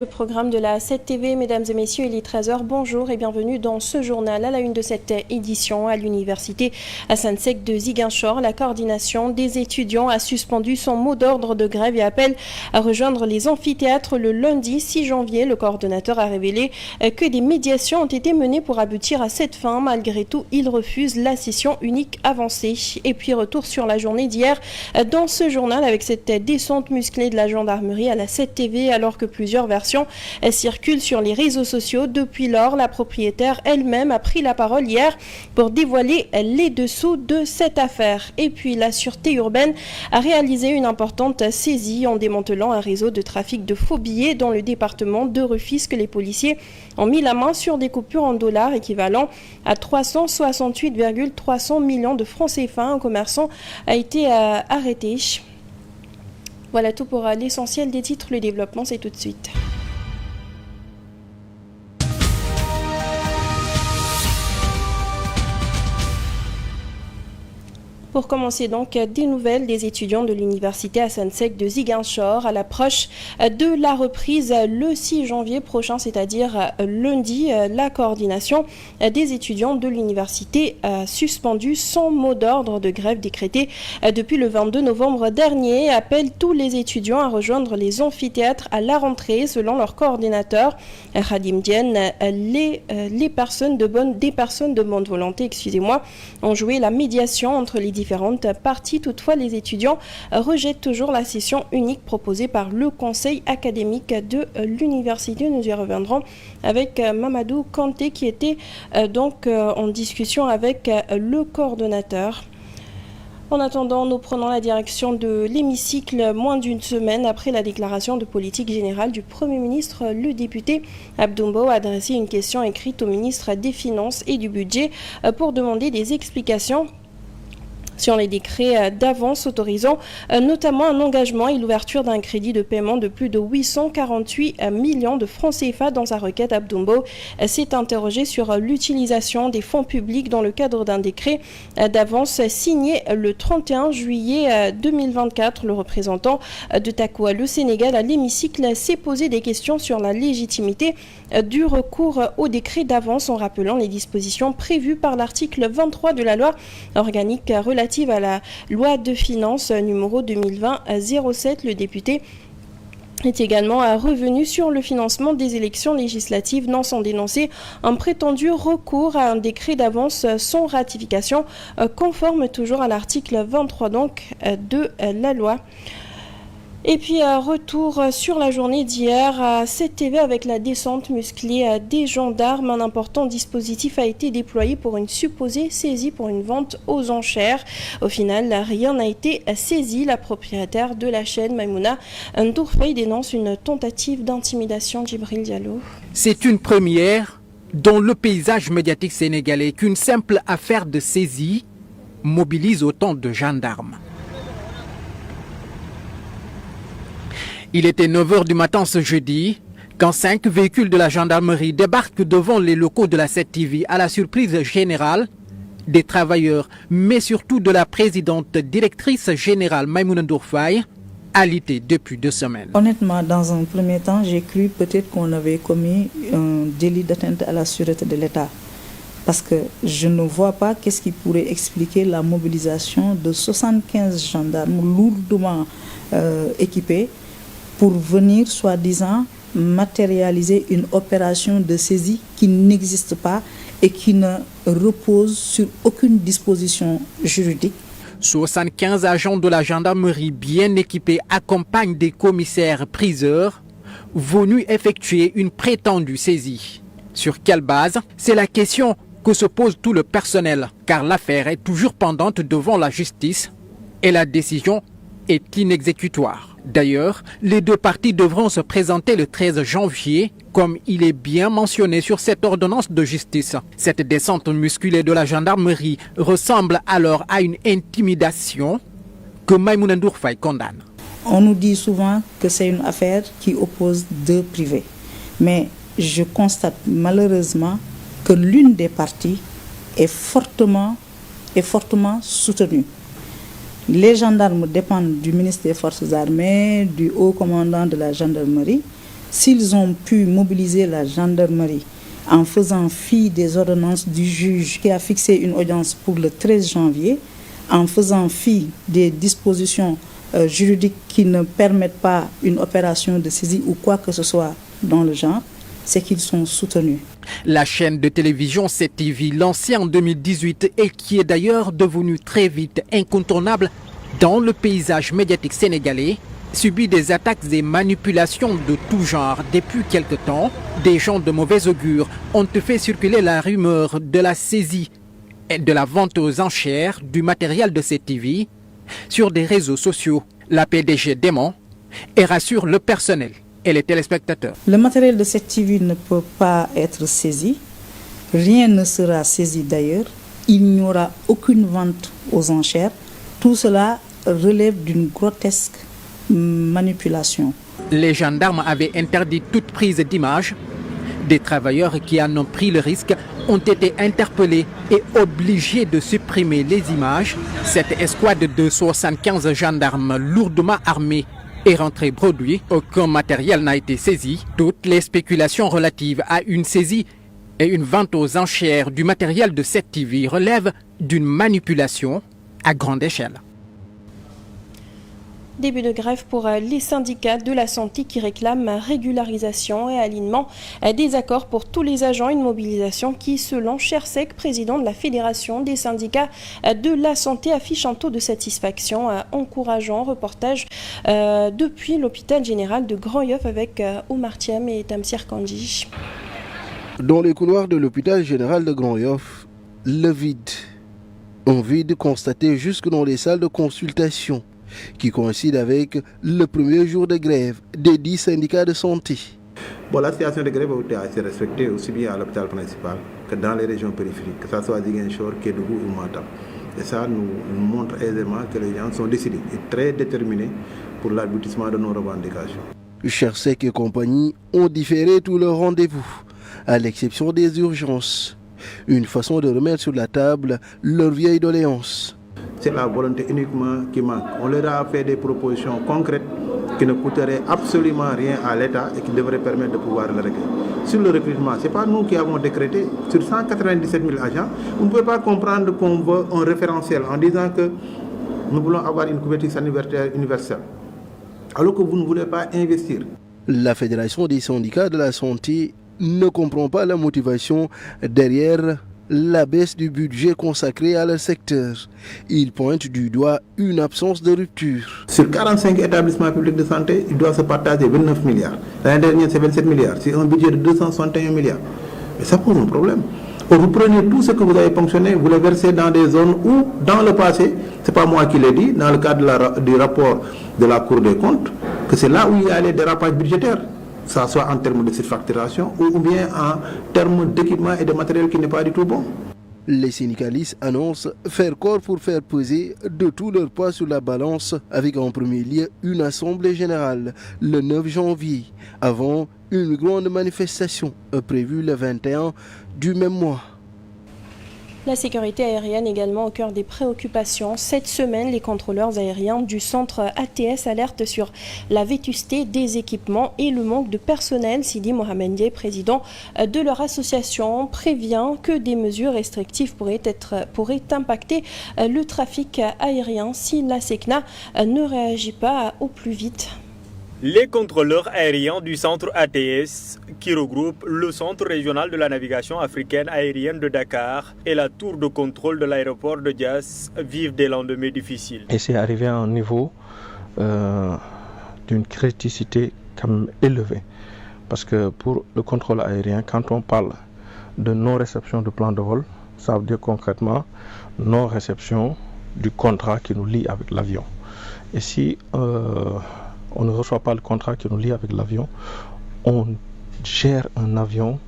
Le programme de la 7 TV, mesdames et messieurs, il est 13h. Bonjour et bienvenue dans ce journal. À la une de cette édition, à l'université Sainte-Sec de Ziguinchor, la coordination des étudiants a suspendu son mot d'ordre de grève et appelle à rejoindre les amphithéâtres le lundi 6 janvier. Le coordonnateur a révélé que des médiations ont été menées pour aboutir à cette fin. Malgré tout, il refuse la session unique avancée. Et puis retour sur la journée d'hier dans ce journal avec cette descente musclée de la gendarmerie à la 7 TV alors que plusieurs versions circule sur les réseaux sociaux. Depuis lors, la propriétaire elle-même a pris la parole hier pour dévoiler les dessous de cette affaire. Et puis, la sûreté urbaine a réalisé une importante saisie en démantelant un réseau de trafic de faux billets dans le département de Rufisque. Les policiers ont mis la main sur des coupures en dollars équivalent à 368,300 millions de francs CFA. Un commerçant a été arrêté. Voilà tout pour l'essentiel des titres. Le développement, c'est tout de suite. Pour commencer donc, des nouvelles des étudiants de l'université Sainte-Sec de Ziguinchor à l'approche de la reprise le 6 janvier prochain, c'est-à-dire lundi. La coordination des étudiants de l'université a suspendu son mot d'ordre de grève décrété depuis le 22 novembre dernier. Appelle tous les étudiants à rejoindre les amphithéâtres à la rentrée. Selon leur coordinateur, Radim Diène, des personnes de bonne volonté, ont joué la médiation entre les différentes parties. Toutefois, les étudiants rejettent toujours la session unique proposée par le conseil académique de l'université. Nous y reviendrons avec Mamadou Kanté qui était en discussion avec le coordonnateur. En attendant, nous prenons la direction de l'hémicycle moins d'une semaine après la déclaration de politique générale du Premier ministre. Le député Abdoumbo a adressé une question écrite au ministre des Finances et du Budget pour demander des explications sur les décrets d'avance autorisant notamment un engagement et l'ouverture d'un crédit de paiement de plus de 848 millions de francs CFA. Dans sa requête, Abdoumbo s'est interrogé sur l'utilisation des fonds publics dans le cadre d'un décret d'avance signé le 31 juillet 2024. Le représentant de Takoua, le Sénégal, à l'hémicycle s'est posé des questions sur la légitimité du recours au décret d'avance en rappelant les dispositions prévues par l'article 23 de la loi organique relative à la loi de finances numéro 2020-07. Le député est également revenu sur le financement des élections législatives, non sans dénoncer un prétendu recours à un décret d'avance sans ratification, conforme toujours à l'article 23 de la loi. Et puis, retour sur la journée d'hier à 7 TV avec la descente musclée des gendarmes. Un important dispositif a été déployé pour une supposée saisie pour une vente aux enchères. Au final, rien n'a été saisi. La propriétaire de la chaîne, Maïmouna Ndourfaye, dénonce une tentative d'intimidation. Djibril Diallo. C'est une première dans le paysage médiatique sénégalais qu'une simple affaire de saisie mobilise autant de gendarmes. Il était 9h du matin ce jeudi, quand 5 véhicules de la gendarmerie débarquent devant les locaux de la 7 TV à la surprise générale des travailleurs, mais surtout de la présidente directrice générale Maïmouna Ndourfaye, alitée depuis 2 semaines. Honnêtement, dans un premier temps, j'ai cru peut-être qu'on avait commis un délit d'atteinte à la sûreté de l'État. Parce que je ne vois pas qu'est-ce qui pourrait expliquer la mobilisation de 75 gendarmes lourdement équipés pour venir, soi-disant, matérialiser une opération de saisie qui n'existe pas et qui ne repose sur aucune disposition juridique. 75 agents de la gendarmerie bien équipés accompagnent des commissaires priseurs venus effectuer une prétendue saisie. Sur quelle base? C'est la question que se pose tout le personnel, car l'affaire est toujours pendante devant la justice et la décision est inexécutoire. D'ailleurs, les deux parties devront se présenter le 13 janvier, comme il est bien mentionné sur cette ordonnance de justice. Cette descente musculée de la gendarmerie ressemble alors à une intimidation que Maïmouna Ndourfaye condamne. On nous dit souvent que c'est une affaire qui oppose deux privés. Mais je constate malheureusement que l'une des parties est fortement soutenue. Les gendarmes dépendent du ministre des Forces armées, du haut commandant de la gendarmerie. S'ils ont pu mobiliser la gendarmerie en faisant fi des ordonnances du juge qui a fixé une audience pour le 13 janvier, en faisant fi des dispositions juridiques qui ne permettent pas une opération de saisie ou quoi que ce soit dans le genre, c'est qu'ils sont soutenus. La chaîne de télévision 7TV, lancée en 2018 et qui est d'ailleurs devenue très vite incontournable dans le paysage médiatique sénégalais, subit des attaques et manipulations de tout genre depuis quelque temps. Des gens de mauvais augure ont fait circuler la rumeur de la saisie et de la vente aux enchères du matériel de 7TV sur des réseaux sociaux. La PDG dément et rassure le personnel et les téléspectateurs. Le matériel de 7TV ne peut pas être saisi. Rien ne sera saisi d'ailleurs. Il n'y aura aucune vente aux enchères. Tout cela relève d'une grotesque manipulation. Les gendarmes avaient interdit toute prise d'image. Des travailleurs qui en ont pris le risque ont été interpellés et obligés de supprimer les images. Cette escouade de 75 gendarmes lourdement armés est rentrée bredouille. Aucun matériel n'a été saisi. Toutes les spéculations relatives à une saisie et une vente aux enchères du matériel de 7TV relèvent d'une manipulation à grande échelle. Début de grève pour les syndicats de la santé qui réclament régularisation et alignement des accords pour tous les agents. Une mobilisation qui, selon Chersek, président de la Fédération des syndicats de la santé, affiche un taux de satisfaction encourageant. Reportage depuis l'hôpital général de Grand Yoff avec Omar Thiam et Tamsir Kandji. Dans les couloirs de l'hôpital général de Grand Yoff, le vide. Un vide constaté jusque dans les salles de consultation, qui coïncide avec le premier jour de grève des 10 syndicats de santé. Bon, la situation de grève a été assez respectée aussi bien à l'hôpital principal que dans les régions périphériques, que ce soit Ziguinchor, Kédougou ou Matam. Et ça nous montre aisément que les gens sont décidés et très déterminés pour l'aboutissement de nos revendications. Chersek et compagnie ont différé tous leurs rendez-vous, à l'exception des urgences. Une façon de remettre sur la table leur vieille doléance. C'est la volonté uniquement qui manque. On leur a fait des propositions concrètes qui ne coûteraient absolument rien à l'État et qui devraient permettre de pouvoir le régler. Sur le recrutement, ce n'est pas nous qui avons décrété. Sur 197 000 agents, vous ne pouvez pas comprendre qu'on veut un référentiel en disant que nous voulons avoir une couverture sanitaire universelle, alors que vous ne voulez pas investir. La Fédération des syndicats de la santé ne comprend pas la motivation derrière la baisse du budget consacré à leur secteur. Il pointe du doigt une absence de rupture. Sur 45 établissements publics de santé, il doit se partager 29 milliards. L'année dernière, c'est 27 milliards. C'est un budget de 261 milliards. Et ça pose un problème. Vous prenez tout ce que vous avez ponctionné, vous le versez dans des zones où, dans le passé, ce n'est pas moi qui l'ai dit, dans le cadre du rapport de la Cour des comptes, que c'est là où il y a les dérapages budgétaires. Que ce soit en termes de surfacturation ou bien en termes d'équipement et de matériel qui n'est pas du tout bon. Les syndicalistes annoncent faire corps pour faire peser de tout leur poids sur la balance, avec en premier lieu une assemblée générale le 9 janvier, avant une grande manifestation prévue le 21 du même mois. La sécurité aérienne également au cœur des préoccupations. Cette semaine, les contrôleurs aériens du centre ATS alertent sur la vétusté des équipements et le manque de personnel. Sidi Mohamed Ndiaye, président de leur association, prévient que des mesures restrictives pourraient impacter le trafic aérien si la SECNA ne réagit pas au plus vite. Les contrôleurs aériens du centre ATS, qui regroupe le centre régional de la navigation africaine aérienne de Dakar et la tour de contrôle de l'aéroport de Diass, vivent des lendemains difficiles. Et c'est arrivé à un niveau d'une criticité quand même élevée. Parce que pour le contrôle aérien, quand on parle de non-réception de plan de vol, ça veut dire concrètement non-réception du contrat qui nous lie avec l'avion. Et si on ne reçoit pas le contrat qui nous lie avec l'avion, on gère un avion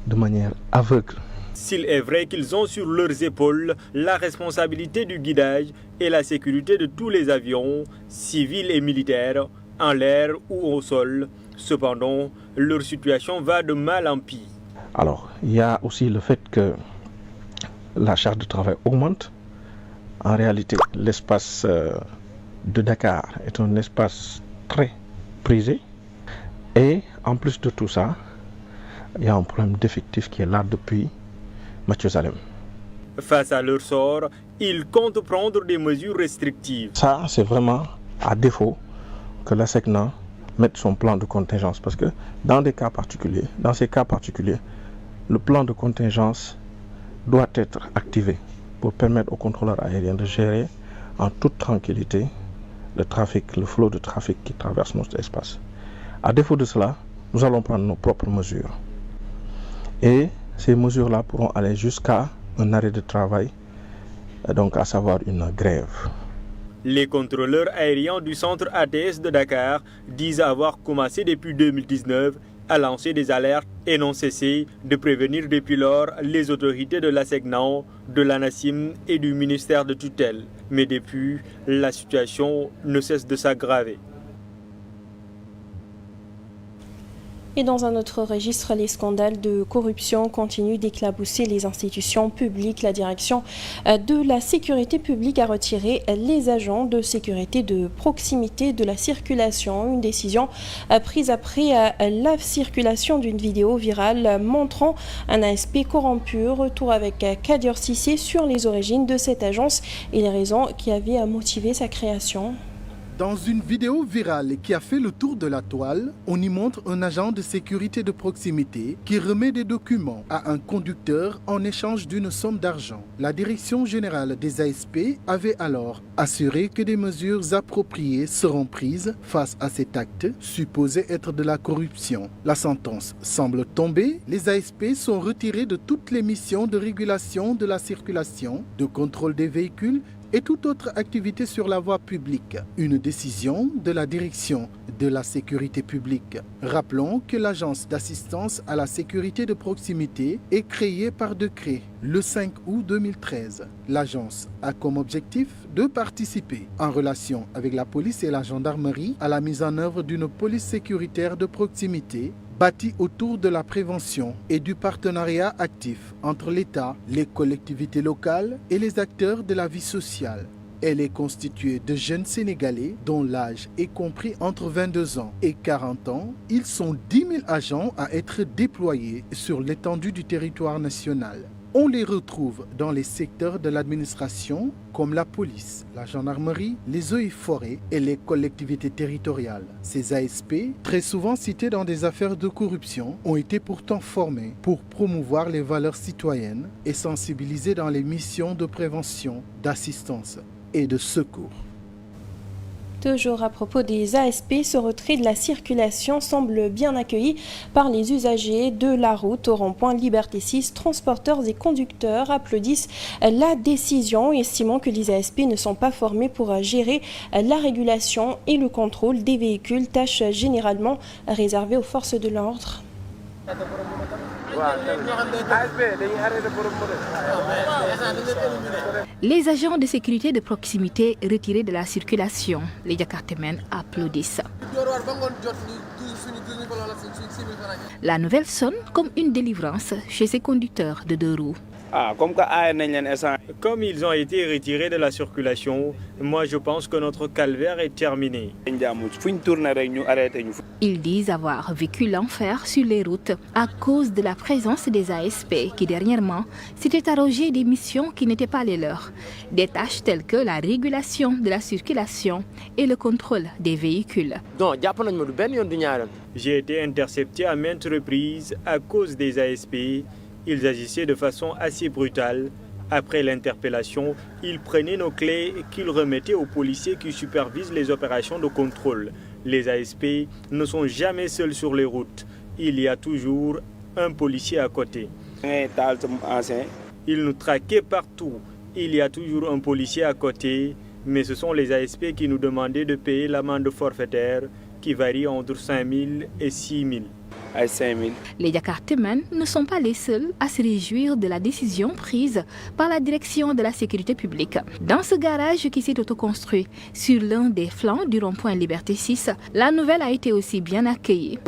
de manière aveugle. S'il est vrai qu'ils ont sur leurs épaules la responsabilité du guidage et la sécurité de tous les avions, civils et militaires, en l'air ou au sol, cependant, leur situation va de mal en pis. Alors, il y a aussi le fait que la charge de travail augmente. En réalité, l'espace de Dakar est un espace très prisé Et en plus de tout ça, il y a un problème d'effectif qui est là depuis Mathieu-Salem. Face à leur sort, ils comptent prendre des mesures restrictives. Ça, c'est vraiment à défaut que la SECNA mette son plan de contingence. Parce que dans ces cas particuliers, le plan de contingence doit être activé pour permettre aux contrôleurs aériens de gérer en toute tranquillité le flot de trafic qui traverse notre espace. À défaut de cela, nous allons prendre nos propres mesures. Et ces mesures-là pourront aller jusqu'à un arrêt de travail, donc à savoir une grève. Les contrôleurs aériens du centre ATS de Dakar disent avoir commencé depuis 2019 à lancer des alertes et n'ont cessé de prévenir depuis lors les autorités de la SECNA, de l'ANACIM et du ministère de tutelle. Mais depuis, la situation ne cesse de s'aggraver. Et dans un autre registre, les scandales de corruption continuent d'éclabousser les institutions publiques. La direction de la sécurité publique a retiré les agents de sécurité de proximité de la circulation. Une décision prise après la circulation d'une vidéo virale montrant un ASP corrompu. Retour avec Kadir Sissé sur les origines de cette agence et les raisons qui avaient motivé sa création. Dans une vidéo virale qui a fait le tour de la toile, on y montre un agent de sécurité de proximité qui remet des documents à un conducteur en échange d'une somme d'argent. La direction générale des ASP avait alors assuré que des mesures appropriées seront prises face à cet acte supposé être de la corruption. La sentence semble tomber, les ASP sont retirés de toutes les missions de régulation de la circulation, de contrôle des véhicules et toute autre activité sur la voie publique. Une décision de la direction de la sécurité publique. Rappelons que l'agence d'assistance à la sécurité de proximité est créée par décret le 5 août 2013. L'agence a comme objectif de participer en relation avec la police et la gendarmerie à la mise en œuvre d'une police sécuritaire de proximité bâti autour de la prévention et du partenariat actif entre l'État, les collectivités locales et les acteurs de la vie sociale. Elle est constituée de jeunes Sénégalais dont l'âge est compris entre 22 ans et 40 ans. Ils sont 10 000 agents à être déployés sur l'étendue du territoire national. On les retrouve dans les secteurs de l'administration comme la police, la gendarmerie, les eaux et forêts et les collectivités territoriales. Ces ASP, très souvent cités dans des affaires de corruption, ont été pourtant formés pour promouvoir les valeurs citoyennes et sensibiliser dans les missions de prévention, d'assistance et de secours. Toujours à propos des ASP, ce retrait de la circulation semble bien accueilli par les usagers de la route. Au rond-point Liberté 6, transporteurs et conducteurs applaudissent la décision, estimant que les ASP ne sont pas formés pour gérer la régulation et le contrôle des véhicules, tâches généralement réservées aux forces de l'ordre. Les agents de sécurité de proximité retirés de la circulation, les Jakartamen applaudissent. La nouvelle sonne comme une délivrance chez ces conducteurs de deux roues. Comme ils ont été retirés de la circulation, moi je pense que notre calvaire est terminé. Ils disent avoir vécu l'enfer sur les routes à cause de la présence des ASP qui dernièrement s'étaient arrogés des missions qui n'étaient pas les leurs. Des tâches telles que la régulation de la circulation et le contrôle des véhicules. J'ai été intercepté à maintes reprises à cause des ASP. Ils agissaient de façon assez brutale. Après l'interpellation, ils prenaient nos clés qu'ils remettaient aux policiers qui supervisent les opérations de contrôle. Les ASP ne sont jamais seuls sur les routes. Il y a toujours un policier à côté. Ils nous traquaient partout. Il y a toujours un policier à côté, mais ce sont les ASP qui nous demandaient de payer l'amende forfaitaire qui varie entre 5 000 et 6 000. Les Jakartamen ne sont pas les seuls à se réjouir de la décision prise par la direction de la sécurité publique. Dans ce garage qui s'est autoconstruit sur l'un des flancs du rond-point Liberté 6, la nouvelle a été aussi bien accueillie.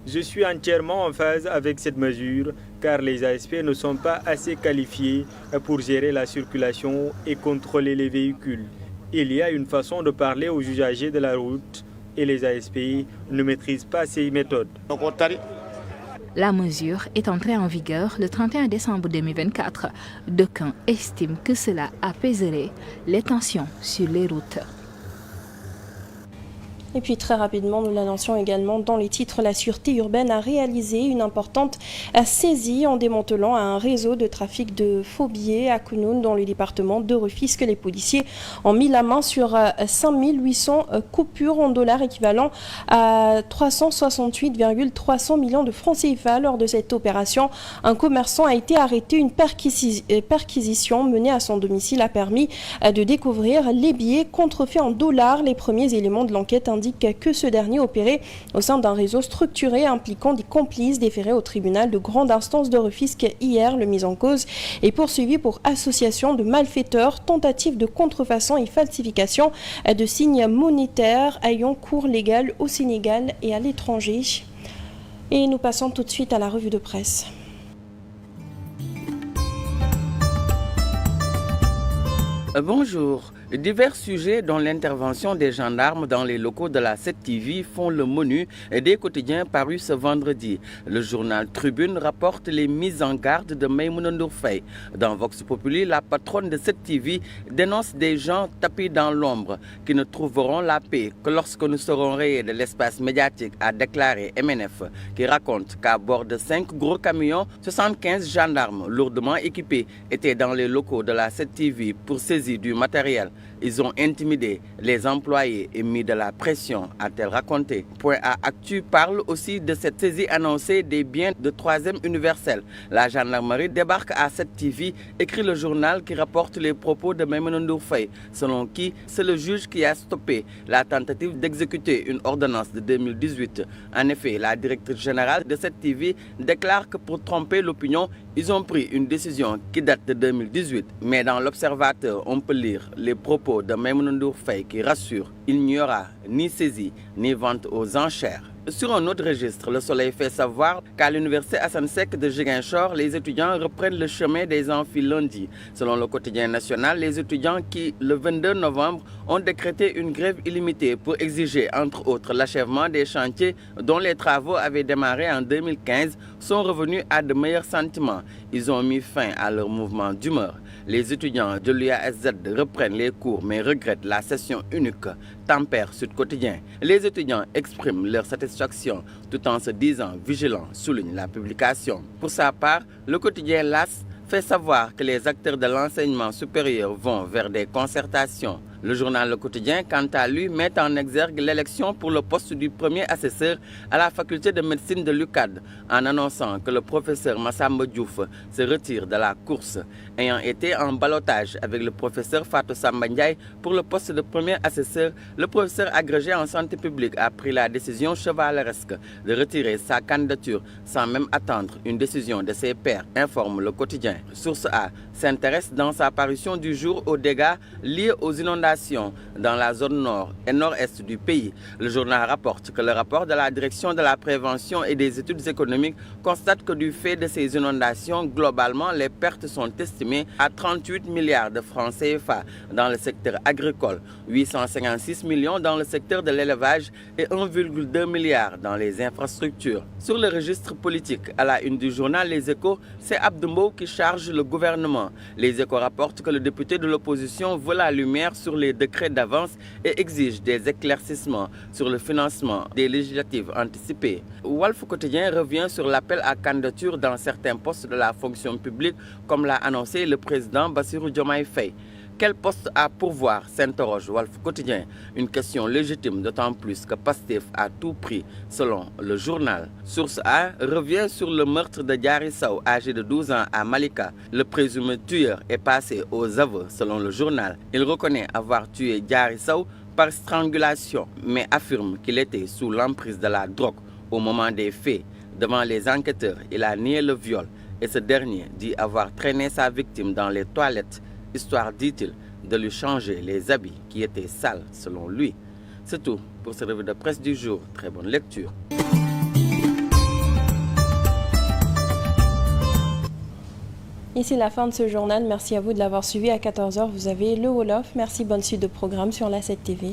Je suis entièrement en phase avec cette mesure car les ASP ne sont pas assez qualifiés pour gérer la circulation et contrôler les véhicules. Il y a une façon de parler aux usagers de la route et les ASPI ne maîtrisent pas ces méthodes. La mesure est entrée en vigueur le 31 décembre 2024. D'aucuns estiment que cela apaiserait les tensions sur les routes. Et puis très rapidement, nous l'annoncions également dans les titres, la sûreté urbaine a réalisé une importante saisie en démantelant un réseau de trafic de faux billets à Kounoune dans le département de Rufisque. Les policiers ont mis la main sur 5800 coupures en dollars équivalent à 368,300 millions de francs CFA. Lors de cette opération, un commerçant a été arrêté. Une perquisition menée à son domicile a permis de découvrir les billets contrefaits en dollars. Les premiers éléments de l'enquête indique que ce dernier opérait au sein d'un réseau structuré impliquant des complices déférés au tribunal de grande instance de Rufisque hier. Le mis en cause est poursuivi pour association de malfaiteurs, tentative de contrefaçon et falsification de signes monétaires ayant cours légal au Sénégal et à l'étranger. Et nous passons tout de suite à la revue de presse. Bonjour. Divers sujets dont l'intervention des gendarmes dans les locaux de la 7TV font le menu des quotidiens parus ce vendredi. Le journal Tribune rapporte les mises en garde de Maïmouna Ndour Faye. Dans Vox Populi, la patronne de 7TV dénonce des gens tapis dans l'ombre qui ne trouveront la paix que lorsque nous serons rayés de l'espace médiatique, a déclaré MNF, qui raconte qu'à bord de 5 gros camions, 75 gendarmes lourdement équipés étaient dans les locaux de la 7TV pour saisir du matériel. Ils ont intimidé les employés et mis de la pression, a-t-elle raconté. Point A Actu parle aussi de cette saisie annoncée des biens de Troisième Universel. La gendarmerie débarque à 7TV, écrit le journal qui rapporte les propos de Maïmouna Ndour Faye, selon qui c'est le juge qui a stoppé la tentative d'exécuter une ordonnance de 2018. En effet, la directrice générale de 7TV déclare que pour tromper l'opinion, ils ont pris une décision qui date de 2018. Mais dans l'Observateur, on peut lire les propos de Maïmouna Ndour Faye qui rassure, il n'y aura ni saisie ni vente aux enchères. Sur un autre registre, Le Soleil fait savoir qu'à l'université Assane Seck de Ziguinchor, les étudiants reprennent le chemin des amphis lundi. Selon le quotidien national, les étudiants qui, le 22 novembre, ont décrété une grève illimitée pour exiger, entre autres, l'achèvement des chantiers dont les travaux avaient démarré en 2015, sont revenus à de meilleurs sentiments. Ils ont mis fin à leur mouvement d'humeur. Les étudiants de l'UASZ reprennent les cours mais regrettent la session unique. Tempère Sud Quotidien. Les étudiants expriment leur satisfaction tout en se disant vigilants, souligne la publication. Pour sa part, le quotidien LAS fait savoir que les acteurs de l'enseignement supérieur vont vers des concertations. Le journal Le Quotidien, quant à lui, met en exergue l'élection pour le poste du premier assesseur à la faculté de médecine de l'UCAD, en annonçant que le professeur Massamba Diouf se retire de la course. Ayant été en ballottage avec le professeur Fatou Samba Ndiaye pour le poste de premier assesseur, le professeur agrégé en santé publique a pris la décision chevaleresque de retirer sa candidature sans même attendre une décision de ses pairs, informe Le Quotidien. Source A s'intéresse dans sa parution du jour aux dégâts liés aux inondations dans la zone nord et nord-est du pays. Le journal rapporte que le rapport de la direction de la prévention et des études économiques constate que du fait de ces inondations, globalement, les pertes sont estimées à 38 milliards de francs CFA dans le secteur agricole, 856 millions dans le secteur de l'élevage et 1,2 milliard dans les infrastructures. Sur le registre politique, à la une du journal Les Échos, c'est Abdoumbo qui charge le gouvernement. Les Échos rapportent que le député de l'opposition veut la lumière sur les décrets d'avance et exige des éclaircissements sur le financement des législatives anticipées. Walf Quotidien revient sur l'appel à candidature dans certains postes de la fonction publique, comme l'a annoncé le président Bassirou Diomaye Faye. Quel poste à pourvoir, s'interroge Walf Quotidien. Une question légitime, d'autant plus que Pastef a tout pris, selon le journal. Source A revient sur le meurtre de Diary Sow, âgé de 12 ans à Malika. Le présumé tueur est passé aux aveux, selon le journal. Il reconnaît avoir tué Diary Sow par strangulation, mais affirme qu'il était sous l'emprise de la drogue au moment des faits. Devant les enquêteurs, il a nié le viol et ce dernier dit avoir traîné sa victime dans les toilettes, histoire, dit-il, de lui changer les habits qui étaient sales selon lui. C'est tout pour cette revue de presse du jour. Très bonne lecture. Et c'est la fin de ce journal. Merci à vous de l'avoir suivi. À 14h, vous avez le Wolof. Merci, bonne suite de programme sur la 7TV.